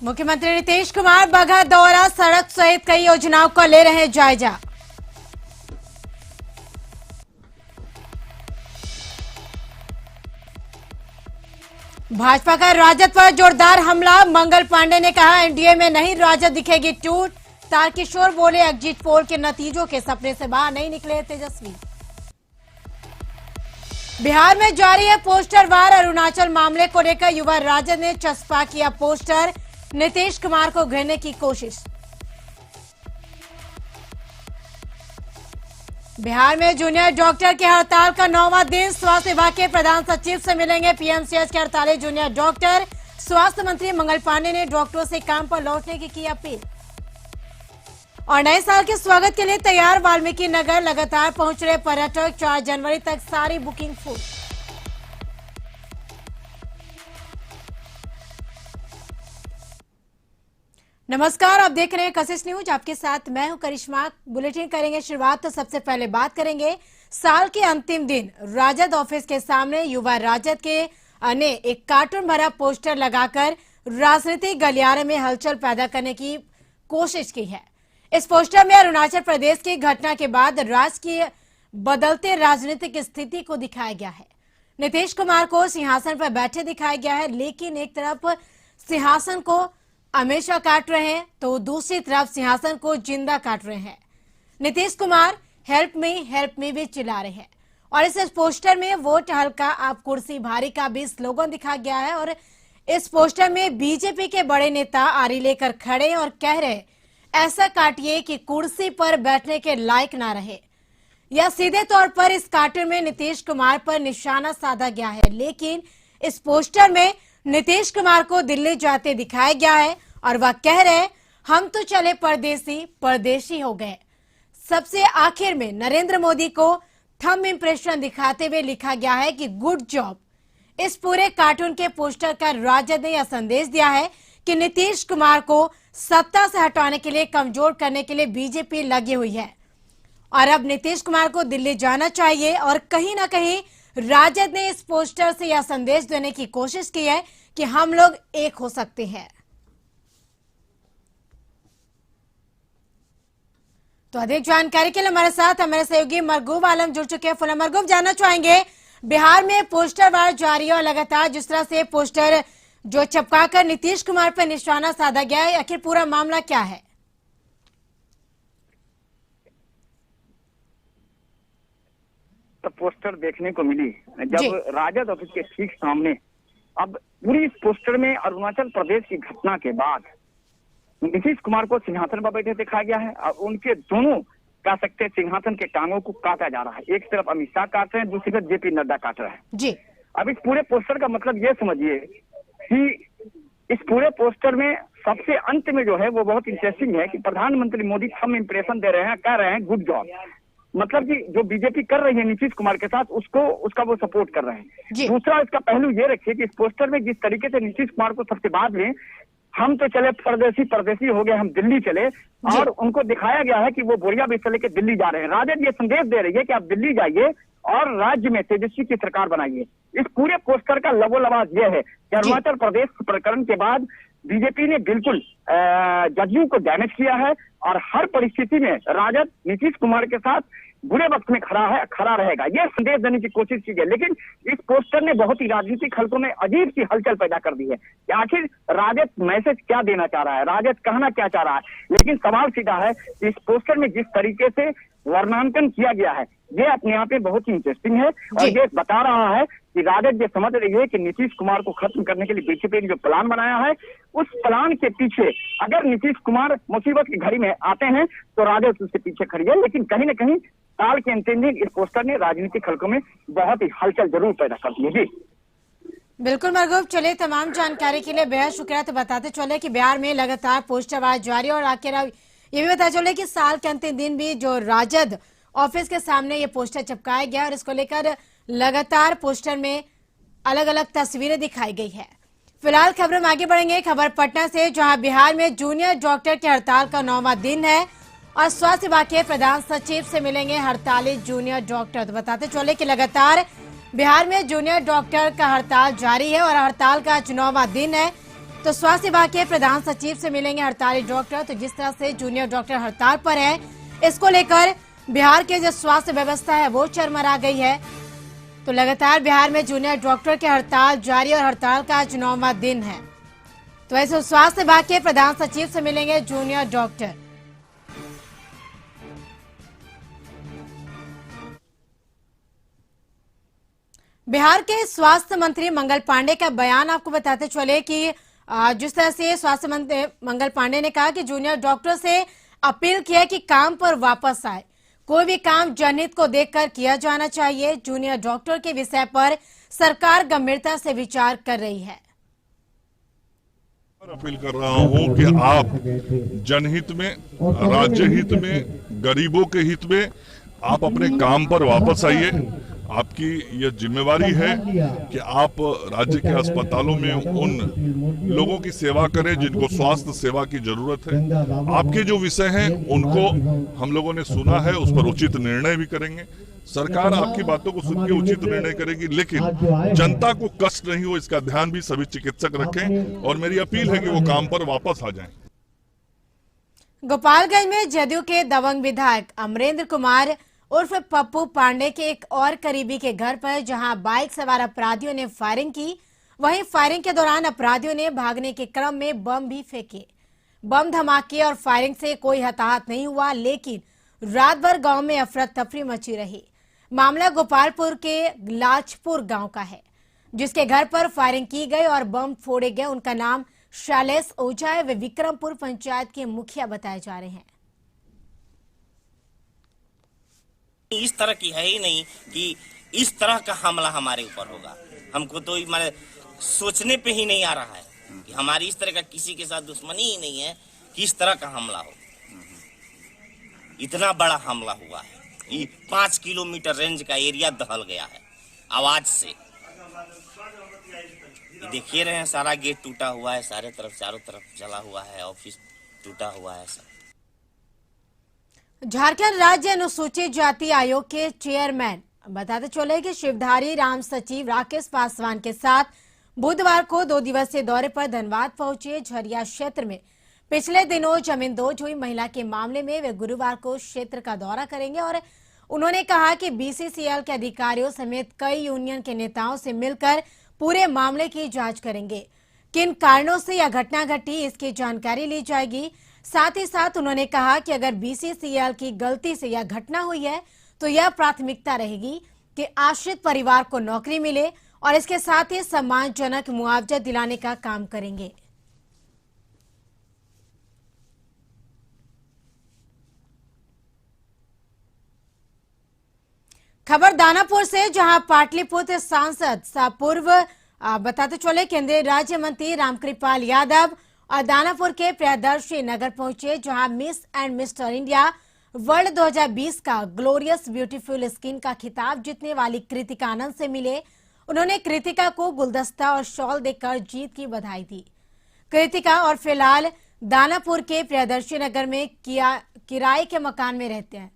मुख्यमंत्री नीतीश कुमार बगहा दौरा, सड़क सहित कई योजनाओं का ले रहे हैं जायजा। भाजपा का राजद पर जोरदार हमला, मंगल पांडे ने कहा एनडीए में नहीं राजद दिखेगी टूट। तारकिशोर बोले एग्जिट पोल के नतीजों के सपने से बाहर नहीं निकले तेजस्वी। बिहार में जारी है पोस्टर वार, अरुणाचल मामले को लेकर युवा राजद ने चस्पा किया पोस्टर, नीतीश कुमार को घेरने की कोशिश। बिहार में जूनियर डॉक्टर की हड़ताल का 9वां दिन, स्वास्थ्य विभाग के प्रधान सचिव से मिलेंगे पीएमसीएच के 48 जूनियर डॉक्टर। स्वास्थ्य मंत्री मंगल पांडे ने डॉक्टरों से काम पर लौटने की अपील। और नए साल के स्वागत के लिए तैयार वाल्मीकि नगर, लगातार पहुंच रहे पर्यटक, 4 जनवरी तक सारी बुकिंग फुल। नमस्कार, आप देख रहे हैं कशिश न्यूज, आपके साथ मैं हूं करिश्मा। बुलेटिन करेंगे शुरुआत, तो सबसे पहले बात करेंगे साल के अंतिम दिन राजद ऑफिस के सामने युवा राजद के ने एक कार्टून भरा पोस्टर लगाकर राजनीतिक गलियारे में हलचल पैदा करने की कोशिश की है। इस पोस्टर में अरुणाचल प्रदेश की घटना के बाद राज्य की बदलते राजनीतिक स्थिति को दिखाया गया है। नीतीश कुमार को सिंहासन पर बैठे दिखाया गया है, लेकिन एक तरफ सिंहासन को हमेशा काट रहे हैं तो दूसरी तरफ सिंहासन को जिंदा काट रहे हैं। नीतीश कुमार हेल्प मी भी चिल्ला रहे हैं। और इस पोस्टर में वोट हल्का आप कुर्सी भारी का भी स्लोगन दिखा गया है। और इस पोस्टर में बीजेपी के बड़े नेता आरी लेकर खड़े और कह रहे ऐसा काटिए कि कुर्सी पर बैठने के लायक ना रहे। या सीधे तौर पर इस कार्टून में नीतीश कुमार पर निशाना साधा गया है, लेकिन इस पोस्टर में नीतीश कुमार को दिल्ली जाते दिखाया गया है और वह कह रहे हम तो चले परदेशी हो गए। सबसे आखिर में नरेंद्र मोदी को थंब इंप्रेशन दिखाते हुए लिखा गया है कि गुड जॉब। इस पूरे कार्टून के पोस्टर का राजद ने यह संदेश दिया है कि नीतीश कुमार को सत्ता से हटाने के लिए, कमजोर करने के लिए बीजेपी लगी हुई है और अब नीतीश कुमार को दिल्ली जाना चाहिए। और कहीं ना कहीं राजद ने इस पोस्टर से यह संदेश देने की कोशिश की है कि हम लोग एक हो सकते हैं। तो अधिक जानकारी के लिए हमारे साथ हमारे सहयोगी मरगूब आलम जुड़ चुके हैं। फुला मरगूब, जानना चाहेंगे बिहार में पोस्टर वार जारी है और लगातार जिस तरह से पोस्टर जो चिपकाकर नीतीश कुमार पर निशाना साधा गया है, आखिर पूरा मामला क्या है? तो पोस्टर देखने को मिली जब राजद ऑफिस के ठीक सामने। अब पूरी इस पोस्टर में अरुणाचल प्रदेश की घटना के बाद नीतीश कुमार को सिंहासन पर बैठे दिखाया गया है और उनके दोनों कह सकते हैं सिंहासन के टांगों को काटा जा रहा है। एक तरफ अमित शाह काट रहे हैं, दूसरी तरफ जेपी नड्डा काट रहे हैं जी। अब इस पूरे पोस्टर का मतलब ये समझिए कि इस पूरे पोस्टर में सबसे अंत में जो है वो बहुत इंटरेस्टिंग है कि प्रधानमंत्री मोदी थंब इंप्रेशन दे रहे हैं, कह रहे हैं गुड जॉब। मतलब कि जो बीजेपी कर रही है नीतीश कुमार के साथ उसका वो सपोर्ट कर रहे हैं। दूसरा इसका पहलू ये रखिए कि इस पोस्टर में जिस तरीके से नीतीश कुमार को सबसे बाद में हम तो चले परदेशी हो गए, हम दिल्ली चले, और उनको दिखाया गया है कि वो बोरिया बिस्तर लेके दिल्ली जा रहे हैं। राजद ये संदेश दे रही है कि आप दिल्ली जाइए और राज्य में तेजस्वी की सरकार बनाइए। इस पूरे पोस्टर का लबोलबाज ये है कि अरुणाचल प्रदेश प्रकरण के बाद बीजेपी ने बिल्कुल जदयू को डैमेज किया है और हर परिस्थिति में राजद नीतीश कुमार के साथ बुरे वक्त में खड़ा रहेगा, यह संदेश देने की कोशिश की है। लेकिन इस पोस्टर ने बहुत ही राजनीतिक हलकों में अजीब सी हलचल पैदा कर दी है कि आखिर राजद मैसेज क्या देना चाह रहा है, राजद कहना क्या चाह रहा है। लेकिन सवाल सीधा है कि इस पोस्टर में जिस तरीके से वर्णनांकन किया गया है ये अपने आप में बहुत ही इंटरेस्टिंग है और ये बता रहा है कि राजद ये समझ रही है कि नीतीश कुमार को खत्म करने के लिए बीजेपी ने जो प्लान बनाया है उस प्लान के पीछे अगर नीतीश कुमार मुसीबत की घड़ी में आते हैं तो राजद उसके पीछे खड़ी है। लेकिन कहीं ना कहीं साल के अंतिम दिन इस पोस्टर ने राजनीतिक हलकों में बहुत ही हलचल जरूर पैदा कर दी है। जी बिल्कुल मरगूब, चले तमाम जानकारी के लिए बेहद शुक्रिया। तो बताते चले कि बिहार में लगातार पोस्टरबाज जारी और आखिर ये भी पता चले कि साल के अंतिम दिन भी जो राजद ऑफिस के सामने ये पोस्टर चिपकाया गया और इसको लेकर लगातार पोस्टर में अलग अलग तस्वीरें दिखाई गई है। फिलहाल खबरों में आगे बढ़ेंगे। खबर पटना से, जहां बिहार में जूनियर डॉक्टर की हड़ताल का 9वां दिन है और स्वास्थ्य विभाग के प्रधान सचिव से मिलेंगे 48 जूनियर डॉक्टर। तो बताते चले कि लगातार बिहार में जूनियर डॉक्टर का हड़ताल जारी है और हड़ताल का आज 9वां दिन है। तो स्वास्थ्य विभाग के प्रधान सचिव से मिलेंगे हड़ताली डॉक्टर। तो जिस तरह से जूनियर डॉक्टर हड़ताल पर है, इसको लेकर बिहार की जो स्वास्थ्य व्यवस्था है वो चरमरा गई है। तो लगातार बिहार में जूनियर डॉक्टर की हड़ताल जारी और हड़ताल का आज 9वां दिन है। तो ऐसे स्वास्थ्य विभाग के प्रधान सचिव से मिलेंगे जूनियर डॉक्टर। बिहार के स्वास्थ्य मंत्री मंगल पांडे का बयान आपको बताते चले कि जिस तरह से स्वास्थ्य मंत्री मंगल पांडे ने कहा कि जूनियर डॉक्टर से अपील किया कि काम पर वापस आए। कोई भी काम जनहित को देखकर किया जाना चाहिए। जूनियर डॉक्टर के विषय पर सरकार गंभीरता से विचार कर रही है। अपील कर रहा हूं कि आप जनहित में, राज्य हित में, गरीबों के हित में आप अपने काम पर वापस आइए। आपकी यह जिम्मेवारी है कि आप राज्य के अस्पतालों में उन लोगों की सेवा करें जिनको स्वास्थ्य सेवा की जरूरत है। आपके जो विषय हैं उनको हम लोगों ने सुना है, उस पर उचित निर्णय भी करेंगे। सरकार आपकी बातों को सुन के उचित निर्णय करेगी, लेकिन जनता को कष्ट नहीं हो इसका ध्यान भी सभी चिकित्सक रखें। और मेरी अपील है कि वो काम पर वापस आ जाएं। गोपालगंज में जदयू के दबंग विधायक अमरेंद्र कुमार उर्फ पप्पू पांडे के एक और करीबी के घर पर जहां बाइक सवार अपराधियों ने फायरिंग की, वहीं फायरिंग के दौरान अपराधियों ने भागने के क्रम में बम भी फेंके। बम धमाके और फायरिंग से कोई हताहत नहीं हुआ, लेकिन रात भर गांव में अफरा तफरी मची रही। मामला गोपालपुर के लाजपुर गांव का है, जिसके घर पर फायरिंग की गई और बम फोड़े गए। उनका नाम शैलेश ओझा है। वे विक्रमपुर पंचायत के मुखिया बताए जा रहे हैं। इस तरह की है ही नहीं कि इस तरह का हमला हमारे ऊपर होगा। हमको तो माने सोचने पे ही नहीं आ रहा है कि हमारी इस तरह का किसी के साथ दुश्मनी ही नहीं है कि इस तरह का हमला हो। इतना बड़ा हमला हुआ है, ये 5 किलोमीटर रेंज का एरिया दहल गया है आवाज से। देखिए रहे हैं, सारा गेट टूटा हुआ है, सारे तरफ चारों तरफ जला हुआ है, ऑफिस टूटा हुआ है सब। झारखंड राज्य अनुसूचित जाति आयोग के चेयरमैन बताते चले कि शिवधारी राम सचिव राकेश पासवान के साथ बुधवार को 2 दिवसीय दौरे पर धनबाद पहुंचे। झरिया क्षेत्र में पिछले दिनों जमींदोज हुई महिला के मामले में वे गुरुवार को क्षेत्र का दौरा करेंगे और उन्होंने कहा कि बीसीसीएल के अधिकारियों समेत कई यूनियन के नेताओं से मिलकर पूरे मामले की जांच करेंगे। किन कारणों से यह घटना घटी, इसकी जानकारी ली जाएगी। साथ ही साथ उन्होंने कहा कि अगर बीसीसीएल की गलती से यह घटना हुई है तो यह प्राथमिकता रहेगी कि आश्रित परिवार को नौकरी मिले और इसके साथ ही सम्मानजनक मुआवजा दिलाने का काम करेंगे। खबर दानापुर से, जहां पाटलिपुत्र सांसद पूर्व बताते चले केंद्रीय राज्य मंत्री रामकृपाल यादव और दानापुर के प्रियदर्शी नगर पहुंचे, जहां miss and mister India world 2020 का ग्लोरियस ब्यूटीफुल स्किन का खिताब जीतने वाली कृतिका आनंद से मिले। उन्होंने कृतिका को गुलदस्ता और शॉल देकर जीत की बधाई दी। कृतिका और फिलहाल दानापुर के प्रियदर्शी नगर में किराए के मकान में रहते हैं।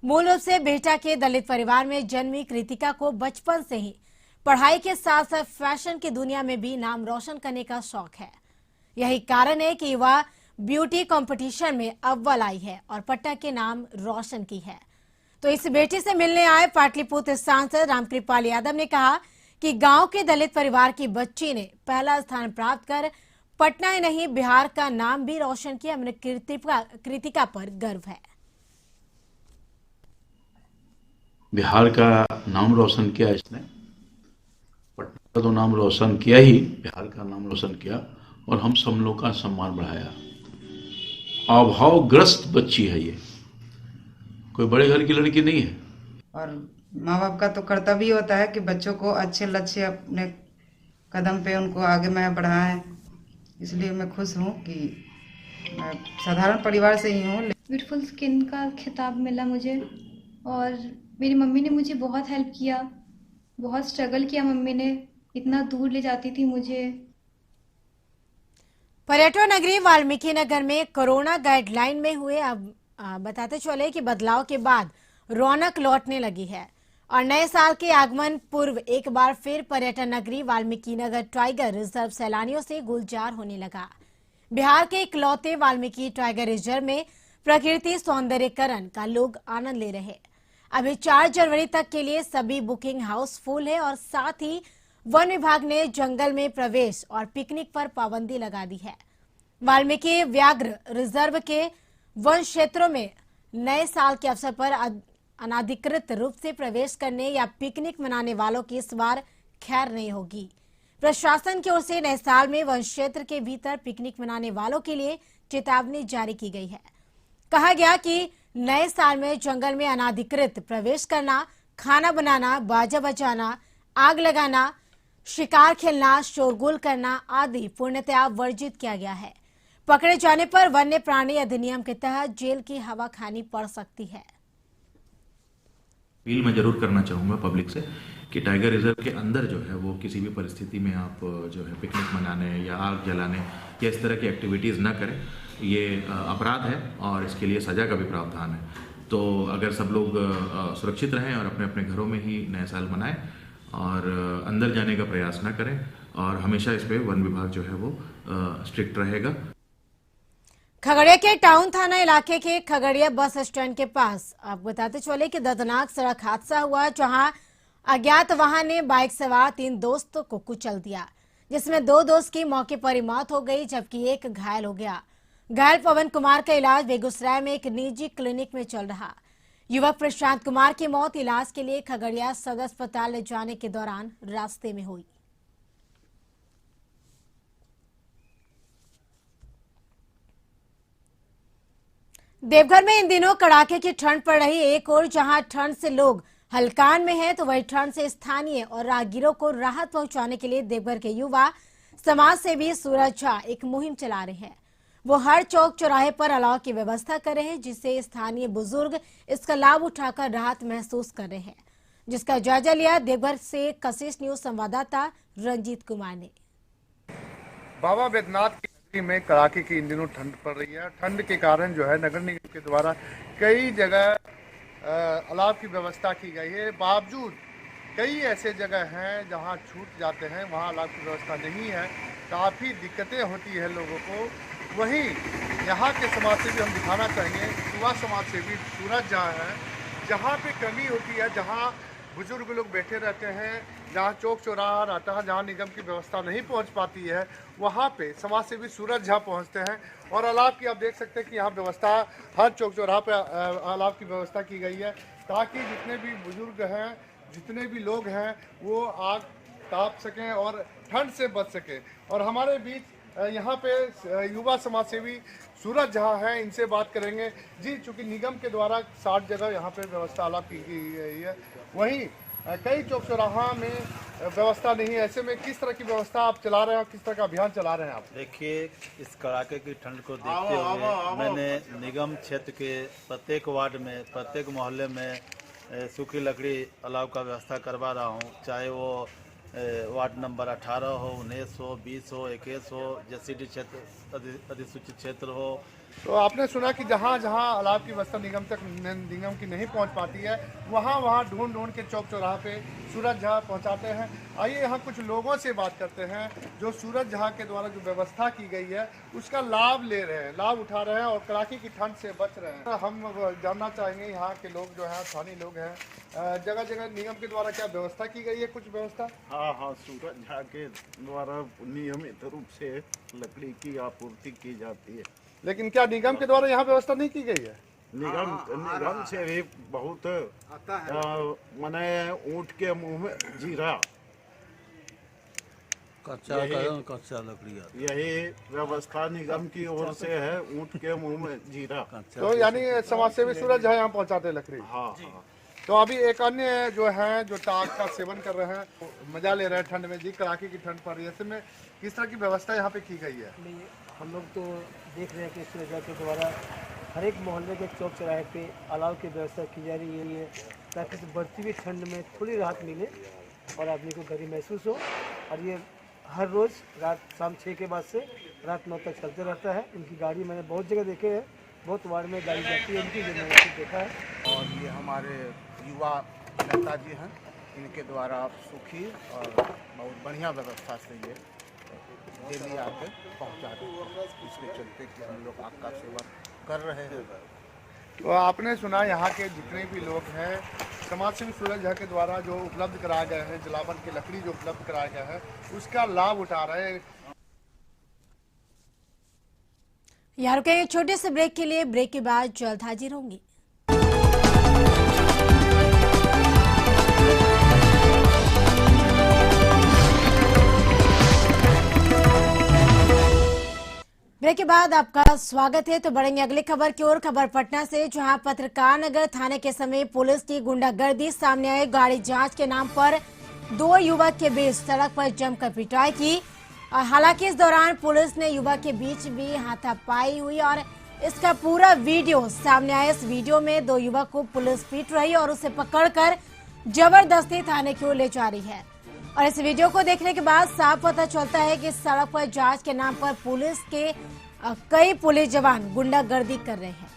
मूल रूप से बेटा के दलित परिवार में जन्मी कृतिका को बचपन से ही पढ़ाई के साथ साथ फैशन की दुनिया में भी नाम रोशन करने का शौक है। यही कारण है कि वह ब्यूटी कंपटीशन में अव्वल आई है और पटना के नाम रोशन की है। तो इस बेटी से मिलने आए पाटलिपुत्र सांसद रामकृपाल यादव ने कहा कि गांव के दलित परिवार की बच्ची ने पहला स्थान प्राप्त कर पटना ही नहीं बिहार का नाम भी रोशन किया। हमें कृतिका पर गर्व है। बिहार का नाम रोशन किया इसने, पटना का तो नाम रोशन किया ही, बिहार का नाम रोशन किया और हम सब लोग का सम्मान बढ़ाया। अभावग्रस्त बच्ची है ये, कोई बड़े घर की लड़की नहीं है। और माँ बाप का तो कर्तव्य होता है कि बच्चों को अच्छे लक्ष्य अपने कदम पे उनको आगे मैं बढ़ाएं। इसलिए मैं खुश हूँ कि मैं साधारण परिवार से ही हूँ। ब्यूटीफुल स्किन का खिताब मिला मुझे और मेरी मम्मी ने मुझे बहुत हेल्प किया, बहुत स्ट्रगल किया। मम्मी ने इतना दूर ले जाती थी मुझे। पर्यटन नगरी वाल्मीकि नगर में कोरोना गाइडलाइन में हुए अब बताते चले कि बदलाव के बाद रौनक लौटने लगी है। और नए साल के आगमन पूर्व एक बार फिर पर्यटन नगरी वाल्मीकि नगर टाइगर रिजर्व सैलानियों से गुलजार होने लगा। बिहार के इकलौते वाल्मीकि टाइगर रिजर्व में प्रकृति सौंदर्यीकरण का लोग आनंद ले रहे हैं। अभी 4 जनवरी तक के लिए सभी बुकिंग हाउस फुल है और साथ ही वन विभाग ने जंगल में प्रवेश और पिकनिक पर पाबंदी लगा दी है। वाल्मीकि व्याघ्र रिजर्व के वन क्षेत्रों में नए साल के अवसर पर अनाधिकृत रूप से प्रवेश करने या पिकनिक मनाने वालों की इस बार खैर नहीं होगी। प्रशासन की ओर से नए साल में वन क्षेत्र के भीतर पिकनिक मनाने वालों के लिए चेतावनी जारी की गई है। कहा गया कि नए साल में जंगल में अनाधिकृत प्रवेश करना, खाना बनाना, बाजा बजाना, आग लगाना, शिकार खेलना, शोरगुल करना आदि पूर्णतया वर्जित किया गया है। पकड़े जाने पर वन्य प्राणी अधिनियम के तहत जेल की हवा खानी पड़ सकती है। अपील मैं जरूर करना चाहूँगा पब्लिक से कि टाइगर रिजर्व के अंदर जो है वो किसी भी परिस्थिति में आप जो है पिकनिक मनाने या आग जलाने या इस तरह की एक्टिविटीज़ ना करें। ये अपराध है और इसके लिए सज़ा का भी प्रावधान है। तो अगर सब लोग सुरक्षित रहें और अपने अपने घरों में ही नया साल मनाएं और अंदर जाने का प्रयास ना करें, और हमेशा इस पर वन विभाग जो है वो स्ट्रिक्ट रहेगा। खगड़िया के टाउन थाना इलाके के खगड़िया बस स्टैंड के पास आपको बताते चले कि दर्दनाक सड़क हादसा हुआ, जहां अज्ञात वाहन ने बाइक सवार 3 दोस्तों को कुचल दिया, जिसमें 2 दोस्त की मौके पर ही मौत हो गई जबकि एक घायल हो गया। घायल पवन कुमार का इलाज बेगूसराय में एक निजी क्लिनिक में चल रहा। युवक प्रशांत कुमार की मौत इलाज के लिए खगड़िया सदर अस्पताल ले जाने के दौरान रास्ते में हुई। देवघर में इन दिनों कड़ाके की ठंड पड़ रही। एक और जहां ठंड से लोग हलकान में हैं, तो वही ठंड से स्थानीय और राहगीरों को राहत पहुंचाने के लिए देवघर के युवा समाज सेवी सूरज झा एक मुहिम चला रहे हैं। वो हर चौक चौराहे पर अलाव की व्यवस्था कर रहे हैं, जिससे स्थानीय बुजुर्ग इसका लाभ उठाकर राहत महसूस कर रहे हैं, जिसका जायजा लिया देवघर से कशिश न्यूज संवाददाता रंजीत कुमार ने। बाबा बैद्यनाथ की नगरी में कड़ाके की इन दिनों ठंड पड़ रही है। ठंड के कारण जो है नगर निगम के द्वारा कई जगह अलाव की व्यवस्था की गई है। बावजूद कई ऐसे जगह हैं जहां छूट जाते हैं, वहां अलाव की व्यवस्था नहीं है। काफ़ी दिक्कतें होती है लोगों को। वहीं यहाँ के समाज सेवी हम दिखाना चाहेंगे, युवा समाज सेवी सूरज जहाँ है, जहाँ पे कमी होती है, जहाँ बुजुर्ग लोग बैठे रहते हैं, जहाँ चौक चौराहा रहता है, जहाँ निगम की व्यवस्था नहीं पहुँच पाती है, वहाँ पे समाज सेवी सूरज झा पहुँचते हैं और अलाव की आप देख सकते हैं कि यहाँ व्यवस्था हर चौक चौराहा पे अलाव की व्यवस्था की गई है, ताकि जितने भी बुजुर्ग हैं, जितने भी लोग हैं, वो आग ताप सकें और ठंड से बच सकें। और हमारे बीच यहाँ पे युवा समाज सेवी सूरज झा हैं, इनसे बात करेंगे। जी, चूँकि निगम के द्वारा 60 जगह यहाँ पे व्यवस्था अलाव की गई है, वहीं कई चौक चौराहा में व्यवस्था नहीं है। ऐसे में किस तरह की व्यवस्था आप चला रहे हैं और किस तरह का अभियान चला रहे हैं आप? देखिए, इस कड़ाके की ठंड को देखते हुए मैंने निगम क्षेत्र के प्रत्येक वार्ड में, प्रत्येक मोहल्ले में सूखी लकड़ी अलाव का व्यवस्था करवा रहा हूँ। चाहे वो वार्ड नंबर 18 हो, 19 हो, 20 हो, 21 हो, जेसीडी क्षेत्र अधिसूचित क्षेत्र हो। तो आपने सुना कि जहाँ जहाँ अलाव की व्यवस्था निगम की नहीं पहुँच पाती है, वहाँ ढूंढ के चौक चौराहा पे सूरज झा पहुँचाते हैं। आइए यहाँ कुछ लोगों से बात करते हैं जो सूरज झा के द्वारा जो व्यवस्था की गई है उसका लाभ ले रहे हैं, लाभ उठा रहे हैं और कड़ाके की ठंड से बच रहे हैं। हम जानना चाहेंगे यहाँ के लोग जो हैं, स्थानीय लोग हैं, जगह जगह निगम के द्वारा क्या व्यवस्था की गई है? कुछ व्यवस्था? हाँ, सूरज झा के द्वारा नियमित रूप से लकड़ी की आपूर्ति की जाती है। लेकिन क्या निगम के द्वारा यहाँ व्यवस्था नहीं की गई है? निगम से भी बहुत माने ऊँट के मुंह में जीरा, कच्चा लकड़ी, यही व्यवस्था निगम की ओर से है। ऊँट के मुंह में जीरा, तो यानी समाज सेवी सूरज झा यहाँ पहुँचाते हैं लकड़ी। हाँ। तो अभी एक अन्य जो है जो टाग का सेवन कर रहे हैं, मजा ले रहे हैं ठंड में। जी, कड़ाके की ठंड पड़ रही है, ऐसे में किस तरह की व्यवस्था यहाँ पे की गई है? हम लोग तो देख रहे हैं कि सूरज झा के द्वारा हर एक मोहल्ले के चौक चौराहे पे अलाव की व्यवस्था की जा रही है, ताकि बढ़ती हुई ठंड में थोड़ी राहत मिले और आदमी को गर्मी महसूस हो। और ये हर रोज़ शाम 6 के बाद से रात 9 तक चलते रहता है। इनकी गाड़ी मैंने बहुत जगह देखे हैं, बहुत वार्ड में गाड़ी जाती है इनकी, जो मैंने देखा है। और ये हमारे युवा नेता जी हैं, इनके द्वारा सुखी और बहुत बढ़िया व्यवस्था से ये दिल्ली आके पहुँचा देते हैं। इसके चलते कि हम लोग आपका सेवा कर रहे हैं। तो आपने सुना यहाँ के जितने भी लोग हैं, समाज सेवी सूरज झा के द्वारा जो उपलब्ध कराया गया है, जलावन की लकड़ी जो उपलब्ध कराया गया है, उसका लाभ उठा रहे हैं। यहाँ रुकेंगे छोटे से ब्रेक के लिए। ब्रेक के बाद जल्द हाजिर होंगी। ब्रेक के बाद आपका स्वागत है। तो बढ़ेंगे अगली खबर की ओर। खबर पटना से, जहां पत्रकार नगर थाने के समीप पुलिस की गुंडागर्दी सामने आई। गाड़ी जांच के नाम पर 2 युवक के बीच सड़क पर जमकर पिटाई की और हालांकि इस दौरान पुलिस ने युवक के बीच भी हाथापाई हुई और इसका पूरा वीडियो सामने आया। इस वीडियो में 2 युवक को पुलिस पीट रही और उसे पकड़कर जबरदस्ती थाने की ओर ले जा रही है। और इस वीडियो को देखने के बाद साफ पता चलता है कि सड़क पर जांच के नाम पर पुलिस के कई पुलिस जवान गुंडागर्दी कर रहे हैं।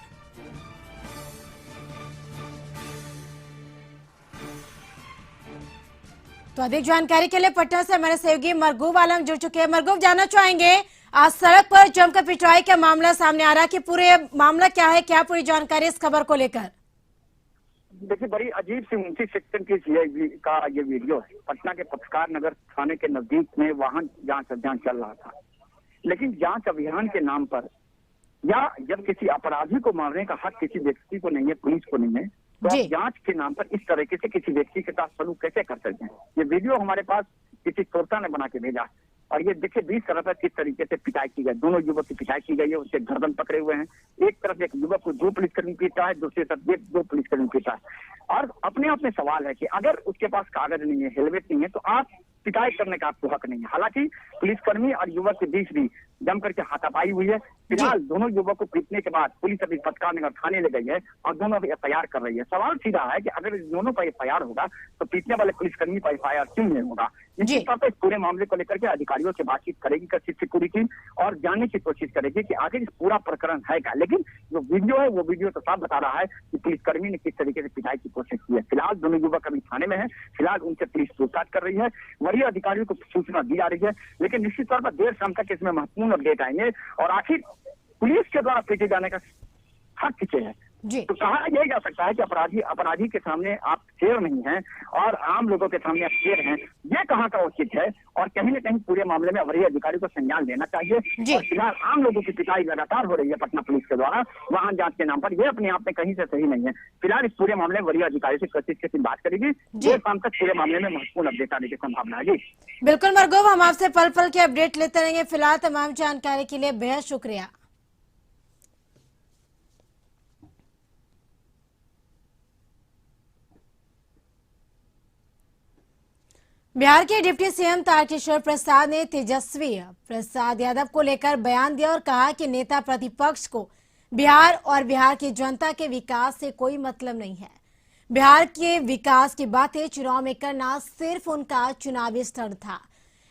तो अधिक जानकारी के लिए पटना से हमारे सहयोगी मरगूब आलम जुड़ चुके हैं। मरगूब, जानना चाहेंगे, आज सड़क पर जमकर पिटाई का मामला सामने आ रहा है कि पूरे मामला क्या है, क्या पूरी जानकारी इस खबर को लेकर? देखिए, बड़ी अजीब सी 29 सेक्शन की CID का ये वीडियो है। पटना के पत्रकार नगर थाने के नजदीक में वाहन जांच अभियान चल रहा था, लेकिन जांच अभियान के नाम पर या जब किसी अपराधी को मारने का हक किसी व्यक्ति को नहीं है, पुलिस को नहीं है, तो आप जांच के नाम पर इस तरीके से किसी व्यक्ति के साथ सलूक कैसे कर सकते हैं? ये वीडियो हमारे पास किसी श्रोता ने बना के भेजा और ये देखिए 20 तरफ किस तरीके से पिटाई की गई। दोनों युवक की पिटाई की गई है, उसके गर्दन पकड़े हुए हैं। एक तरफ एक युवक को 2 पुलिसकर्मी पीटा है, दूसरी तरफ 2 पुलिसकर्मी पीटा है। और अपने आप में सवाल है कि अगर उसके पास कागज नहीं है, हेलमेट नहीं है, तो आप पिटाई करने का आपको हक नहीं है। हालांकि पुलिसकर्मी और युवक के बीच भी जम करके हाथापाई हुई है। फिलहाल दोनों युवक को पीटने के बाद पुलिस अभी पत्रकार नगर थाने ले गई है और दोनों भी FIR कर रही है। सवाल सीधा है कि अगर दोनों पर FIR होगा तो पीटने वाले पुलिसकर्मी पर FIR क्यों नहीं होगा? इसी तौर पर इस पूरे मामले को लेकर के अधिकारियों से बातचीत करेगी कशिश सिक्योरिटी और जानने की कोशिश करेगी कि आखिर इस पूरा प्रकरण है क्या। लेकिन जो वीडियो है वो वीडियो तो साफ बता रहा है कि पुलिसकर्मी ने किस तरीके से पिटाई की कोशिश की है। फिलहाल दोनों युवक अभी थाने में है। फिलहाल उनसे पुलिस पूछताछ कर रही है, वरीय अधिकारियों को सूचना दी जा रही है। लेकिन निश्चित तौर पर देर शाम तक इसमें महत्वपूर्ण अपडेट आएंगे और आखिर पुलिस के द्वारा पीटे जाने का हक किसे है। तो कहा यह जा सकता है कि अपराधी के सामने आप शेर नहीं हैं और आम लोगों के सामने आप शेर हैं, ये कहाँ का उचित है? और कहीं न कहीं पूरे मामले में वरीय अधिकारी को संज्ञान लेना चाहिए। और फिलहाल आम लोगों की पिटाई लगातार हो रही है पटना पुलिस के द्वारा वाहन जांच के नाम पर, यह अपने आप में कहीं से सही नहीं है। फिलहाल इस पूरे मामले में वरीय अधिकारी से कशिश के बात करेगी। देर शाम तक पूरे मामले में महत्वपूर्ण अपडेट आने की संभावना है। जी बिल्कुल मरगूब, हम आपसे पल पल के अपडेट लेते रहेंगे। फिलहाल तमाम जानकारी के लिए बेहद शुक्रिया। बिहार के डिप्टी CM तारकिशोर प्रसाद ने तेजस्वी प्रसाद यादव को लेकर बयान दिया और कहा कि नेता प्रतिपक्ष को बिहार और बिहार की जनता के विकास से कोई मतलब नहीं है। बिहार के विकास की बातें चुनाव में करना सिर्फ उनका चुनावी स्टंट था।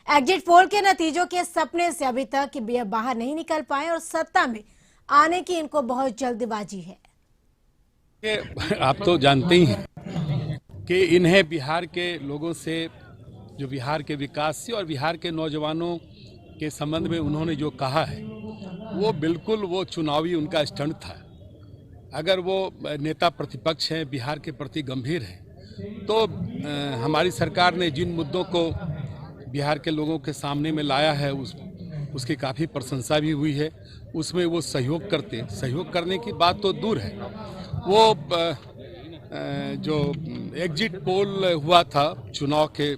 एग्जिट पोल के नतीजों के सपने से अभी तक बाहर नहीं निकल पाए और सत्ता में आने की इनको बहुत जल्दबाजी है। आप तो जानते ही हैं कि इन्हें बिहार के लोगों से, जो बिहार के विकास से और बिहार के नौजवानों के संबंध में उन्होंने जो कहा है वो बिल्कुल वो चुनावी उनका स्टंट था। अगर वो नेता प्रतिपक्ष हैं, बिहार के प्रति गंभीर हैं, तो हमारी सरकार ने जिन मुद्दों को बिहार के लोगों के सामने में लाया है उसकी काफ़ी प्रशंसा भी हुई है। उसमें वो सहयोग करने की बात तो दूर है। वो जो एग्जिट पोल हुआ था चुनाव के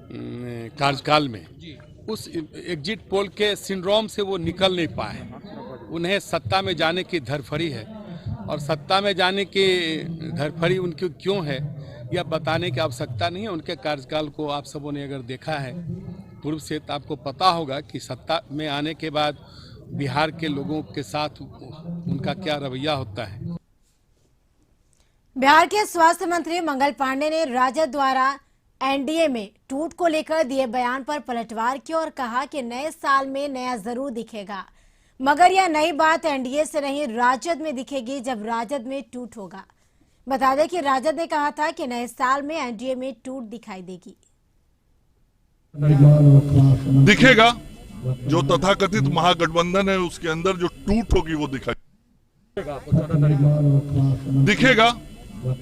कार्यकाल में, उस एग्जिट पोल के सिंड्रोम से वो निकल नहीं पाए। उन्हें सत्ता में जाने की धरफड़ी है और सत्ता में जाने की धरफड़ी उनकी क्यों है यह बताने की आवश्यकता नहीं है। उनके कार्यकाल को आप सबों ने अगर देखा है पूर्व से, तो आपको पता होगा कि सत्ता में आने के बाद बिहार के लोगों के साथ उनका क्या रवैया होता है। बिहार के स्वास्थ्य मंत्री मंगल पांडे ने राजद द्वारा NDA में टूट को लेकर दिए बयान पर पलटवार किया और कहा कि नए साल में नया जरूर दिखेगा, मगर यह नई बात NDA से नहीं राजद में दिखेगी जब राजद में टूट होगा। बता दें कि राजद ने कहा था कि नए साल में एनडीए में टूट दिखाई देगी। दिखेगा जो तथाकथित महागठबंधन है उसके अंदर जो टूट होगी वो दिखेगा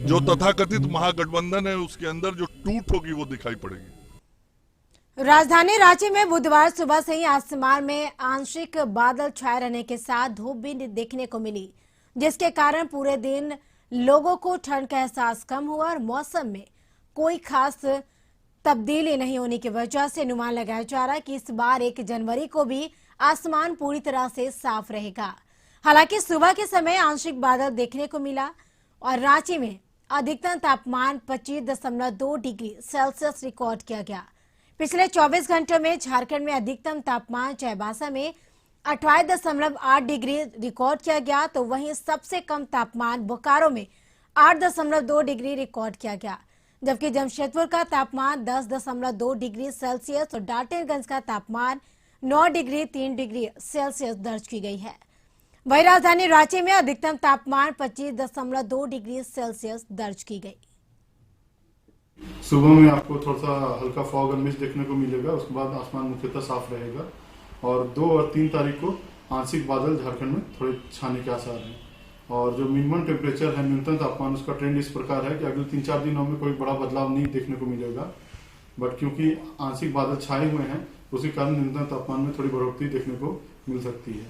जो तथाकथित महागठबंधन है उसके अंदर जो टूट होगी वो दिखाई पड़ेगी। राजधानी रांची में बुधवार सुबह से ही आसमान में आंशिक बादल छाए रहने के साथ धूप भी देखने को मिली, जिसके कारण पूरे दिन लोगों को ठंड का एहसास कम हुआ और मौसम में कोई खास तब्दीली नहीं होने की वजह से अनुमान लगाया जा रहा है कि इस बार 1 जनवरी को भी आसमान पूरी तरह से साफ रहेगा। हालांकि सुबह के समय आंशिक बादल देखने को मिला और रांची में अधिकतम तापमान 25.2 डिग्री सेल्सियस रिकॉर्ड किया गया। पिछले 24 घंटों में झारखंड में अधिकतम तापमान चाईबासा में 28.8 डिग्री रिकॉर्ड किया गया, तो वहीं सबसे कम तापमान बोकारो में 8.2 डिग्री रिकॉर्ड किया गया, जबकि जमशेदपुर का तापमान 10.2 डिग्री सेल्सियस और डाल्टनगंज का तापमान 9 डिग्री 3 डिग्री सेल्सियस दर्ज की गई है। वहीं राजधानी रांची में अधिकतम तापमान 25.2 डिग्री सेल्सियस दर्ज की गई। सुबह में आपको थोड़ा सा हल्का फॉग और मिस्ट देखने को मिलेगा, उसके बाद आसमान मुख्यतः साफ रहेगा और 2 और 3 तारीख को आंशिक बादल झारखंड में थोड़े छाने के आसार हैं। और जो मिनिमम टेम्परेचर है, न्यूनतम तापमान, उसका ट्रेंड इस प्रकार है कि अगले 3-4 दिनों में कोई बड़ा बदलाव नहीं देखने को मिलेगा, बट क्योंकि आंशिक बादल छाए हुए हैं उसी कारण न्यूनतम तापमान में थोड़ी बढ़ोतरी देखने को मिल सकती है।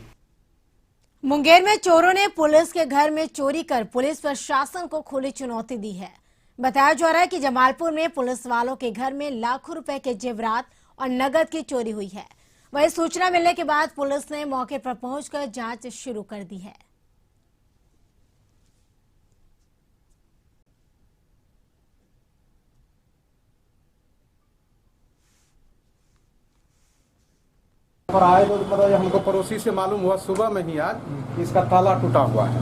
मुंगेर में चोरों ने पुलिस के घर में चोरी कर पुलिस प्रशासन को खुली चुनौती दी है। बताया जा रहा है कि जमालपुर में पुलिस वालों के घर में लाखों रुपए के जेवरात और नगद की चोरी हुई है। वहीं सूचना मिलने के बाद पुलिस ने मौके पर पहुंचकर जांच शुरू कर दी है। पर आए तो मतलब हमको पड़ोसी से मालूम हुआ सुबह में ही आज इसका ताला टूटा हुआ है।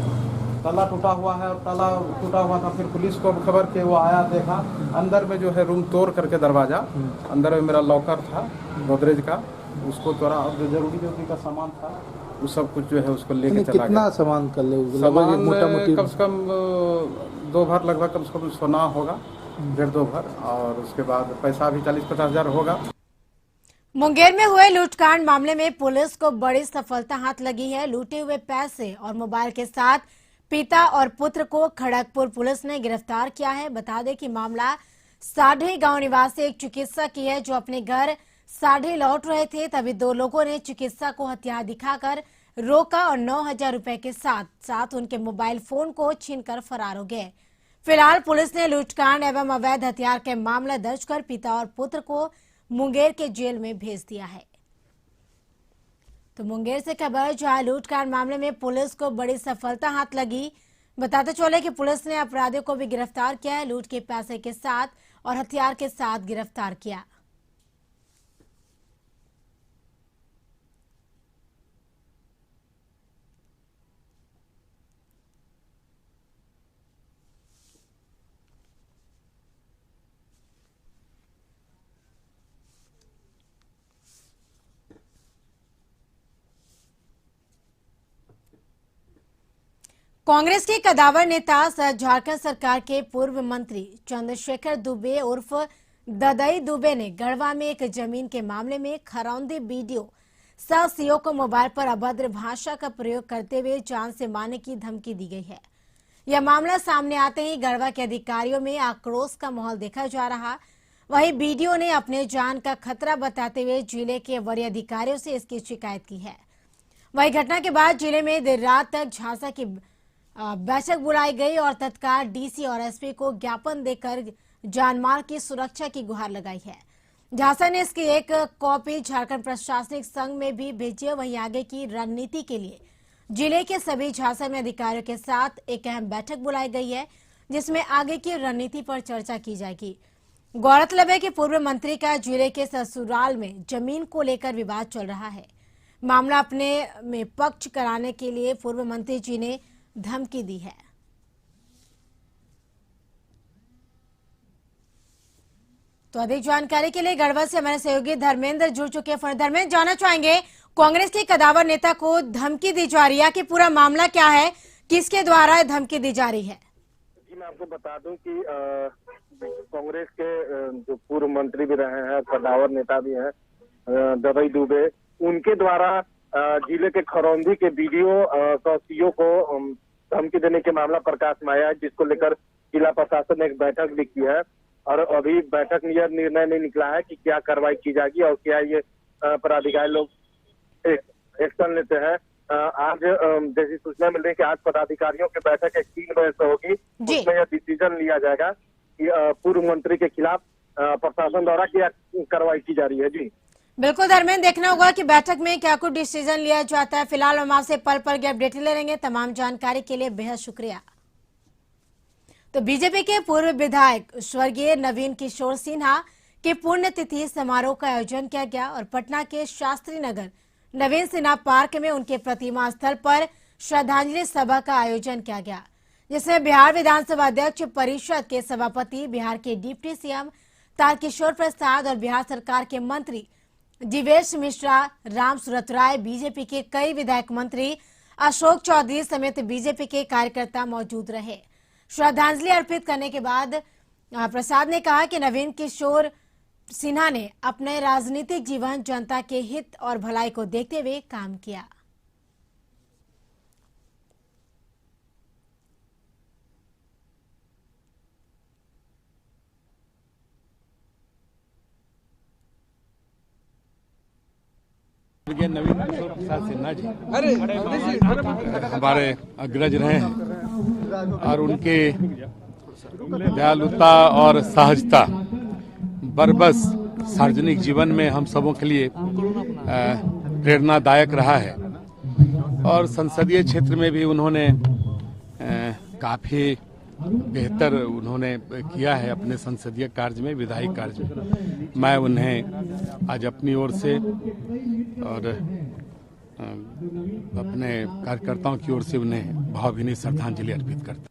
ताला टूटा हुआ है और ताला टूटा हुआ था, फिर पुलिस को खबर के वो आया, देखा अंदर में जो है रूम तोड़ करके दरवाजा, अंदर में मेरा लॉकर था गोदरेज का, उसको तोड़ा और जो जरूरी का सामान था वो सब कुछ जो है उसको लेके चला गया। कितना सामान कर ले? सामान कम से कम 2 भर लगभग कम से कम सोना होगा, 1.5-2 भर, और उसके बाद पैसा भी 40-50 हजार होगा। मुंगेर में हुए लूटकांड मामले में पुलिस को बड़ी सफलता हाथ लगी है। लूटे हुए पैसे और मोबाइल के साथ पिता और पुत्र को खड़गपुर पुलिस ने गिरफ्तार किया है। बता दें कि मामला साढ़े गांव निवासी एक चिकित्सक की है, जो अपने घर साढ़े लौट रहे थे, तभी 2 लोगों ने चिकित्सक को हथियार दिखाकर रोका और 9,000 रुपए के साथ उनके मोबाइल फोन को छीनकर फरार हो गए। फिलहाल पुलिस ने लूटकांड एवं अवैध हथियार के मामला दर्ज कर पिता और पुत्र को मुंगेर के जेल में भेज दिया है। तो मुंगेर से खबर, जहां लूटकांड मामले में पुलिस को बड़ी सफलता हाथ लगी। बताते चले कि पुलिस ने अपराधियों को भी गिरफ्तार किया है, लूट के पैसे के साथ और हथियार के साथ गिरफ्तार किया। कांग्रेस के कदावर नेता सह झारखंड सरकार के पूर्व मंत्री चंद्रशेखर दुबे उर्फ ददई दुबे ने गढ़वा में एक जमीन के मामले में खरौंदी बीडीओ सह सीओ को मोबाइल पर अभद्र भाषा का प्रयोग करते हुए जान से मारने की धमकी दी गई है। यह मामला सामने आते ही गढ़वा के अधिकारियों में आक्रोश का माहौल देखा जा रहा। वहीं बीडीओ ने अपने जान का खतरा बताते हुए जिले के वरीय अधिकारियों से इसकी शिकायत की है। वहीं घटना के बाद जिले में देर रात तक झांसा की बैठक बुलाई गई और तत्काल डीसी और एसपी को ज्ञापन देकर जानमाल की सुरक्षा की गुहार लगाई है। झांसा ने इसकी एक कॉपी झारखंड प्रशासनिक संघ में भी भेजी है। वहीं आगे की रणनीति के लिए जिले के सभी झांसा में अधिकारियों के साथ एक अहम बैठक बुलाई गई है, जिसमें आगे की रणनीति पर चर्चा की जाएगी। गौरतलब है कि पूर्व मंत्री का जिले के ससुराल में जमीन को लेकर विवाद चल रहा है। मामला अपने में पक्ष कराने के लिए पूर्व मंत्री जी ने धमकी दी है। तो अधिक जानकारी के लिए गढ़वा से हमारे सहयोगी धर्मेंद्र जुड़ चुके हैं। धर्मेंद्र, जानना चाहेंगे कांग्रेस के कदावर नेता को धमकी दी जा रही है कि पूरा मामला क्या है, किसके द्वारा धमकी दी जा रही है? जी मैं आपको बता दूं कि कांग्रेस के जो पूर्व मंत्री भी रहे हैं, कदावर नेता भी हैं, दवाई दुबे, उनके द्वारा जिले के खरौंदी के बीडीओ का सीओ को धमकी देने के मामला प्रकाश में आया है, जिसको लेकर जिला प्रशासन ने एक बैठक भी की है और अभी बैठक में यह निर्णय नहीं निकला है कि क्या कार्रवाई की जाएगी और क्या ये पदाधिकारी लोग एक्शन लेते हैं। आज जैसी सूचना मिल रही है कि आज पदाधिकारियों की बैठक 3 बजे से होगी, उसमें यह डिसीजन लिया जाएगा कि पूर्व मंत्री के खिलाफ प्रशासन द्वारा क्या कार्रवाई की जा रही है। जी बिल्कुल धर्मेंद्र, देखना होगा कि बैठक में क्या कुछ डिसीजन लिया जाता है। फिलहाल हम आपसे पल पल की अपडेट ले रहेंगे। तमाम जानकारी के लिए बेहद शुक्रिया। तो बीजेपी के पूर्व विधायक स्वर्गीय नवीन किशोर सिन्हा के पुण्यतिथि समारोह का आयोजन किया गया और पटना के शास्त्री नगर नवीन सिन्हा पार्क में उनके प्रतिमा स्थल पर श्रद्धांजलि सभा का आयोजन किया गया, जिसमें बिहार विधानसभा अध्यक्ष परिषद के सभापति, बिहार के डिप्टी सीएम तारकिशोर प्रसाद और बिहार सरकार के मंत्री जीवेश मिश्रा, राम सूरत राय, बीजेपी के कई विधायक मंत्री, अशोक चौधरी समेत बीजेपी के कार्यकर्ता मौजूद रहे। श्रद्धांजलि अर्पित करने के बाद प्रसाद ने कहा कि नवीन किशोर सिन्हा ने अपने राजनीतिक जीवन जनता के हित और भलाई को देखते हुए काम किया। नवीन किशोर प्रसाद सिन्हा जी हमारे अग्रज रहे हैं और उनके दयालुता और सहजता बरबस सार्वजनिक जीवन में हम सबों के लिए प्रेरणादायक रहा है और संसदीय क्षेत्र में भी उन्होंने काफी बेहतर उन्होंने किया है अपने संसदीय कार्य में, विधायी कार्य में। मैं उन्हें आज अपनी ओर से और अपने कार्यकर्ताओं की ओर से उन्हें भावभीनी श्रद्धांजलि अर्पित करता।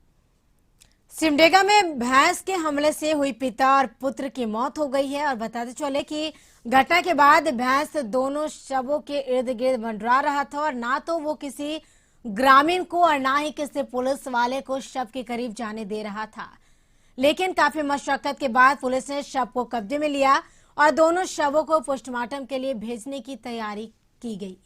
सिमडेगा में भैंस के हमले से हुई पिता और पुत्र की मौत हो गई है और बताते चले कि घटना के बाद भैंस दोनों शवों के इर्द गिर्द मंडरा रहा था और ना तो वो किसी ग्रामीण को और ना ही किसी पुलिस वाले को शव के करीब जाने दे रहा था। लेकिन काफी मशक्कत के बाद पुलिस ने शव को कब्जे में लिया और दोनों शवों को पोस्टमार्टम के लिए भेजने की तैयारी की गई।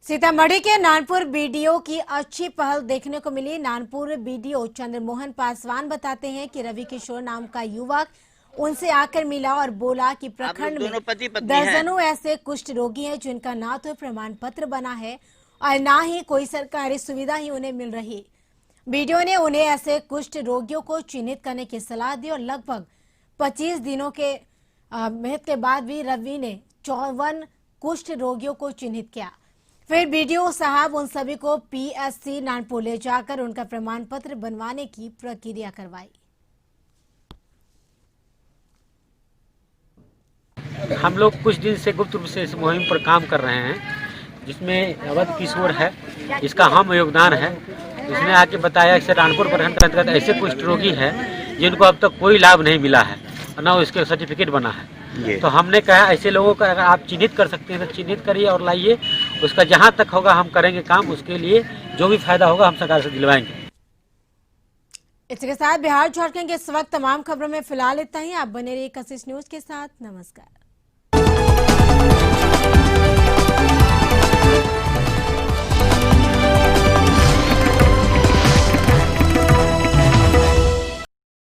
सीतामढ़ी के नानपुर बीडीओ की अच्छी पहल देखने को मिली। नानपुर बीडीओ चंद्रमोहन पासवान बताते हैं कि रवि किशोर नाम का युवक उनसे आकर मिला और बोला कि प्रखंड में दर्जनों ऐसे कुष्ठ रोगी हैं जिनका ना तो प्रमाण पत्र बना है और ना ही कोई सरकारी सुविधा ही उन्हें मिल रही। बीडीओ ने उन्हें ऐसे कुष्ठ रोगियों को चिन्हित करने की सलाह दी और लगभग 25 दिनों के मेहनत के बाद भी रवि ने 54 कुष्ठ रोगियों को चिन्हित किया। फिर बीडीओ साहब उन सभी को पीएससी नानपुर ले जाकर उनका प्रमाण पत्र बनवाने की प्रक्रिया करवाई। हम लोग कुछ दिन से गुप्त रूप से इस मुहिम पर काम कर रहे हैं, जिसमें अवध किशोर है, इसका हम योगदान है। इसने आके बताया कि रानपुर प्रखंड के अंतर्गत ऐसे कुष्ठ रोगी है जिनको अब तक कोई लाभ नहीं मिला है और न उसके सर्टिफिकेट बना है। तो हमने कहा ऐसे लोगों का अगर आप चिन्हित कर सकते हैं तो चिन्हित करिए और लाइए, उसका जहां तक होगा हम करेंगे काम, उसके लिए जो भी फायदा होगा हम सरकार से दिलवाएंगे। इसके साथ बिहार झारखंड के इस वक्त तमाम खबरों में फिलहाल इतना ही। आप बने रहिए कशिश न्यूज के साथ। नमस्कार।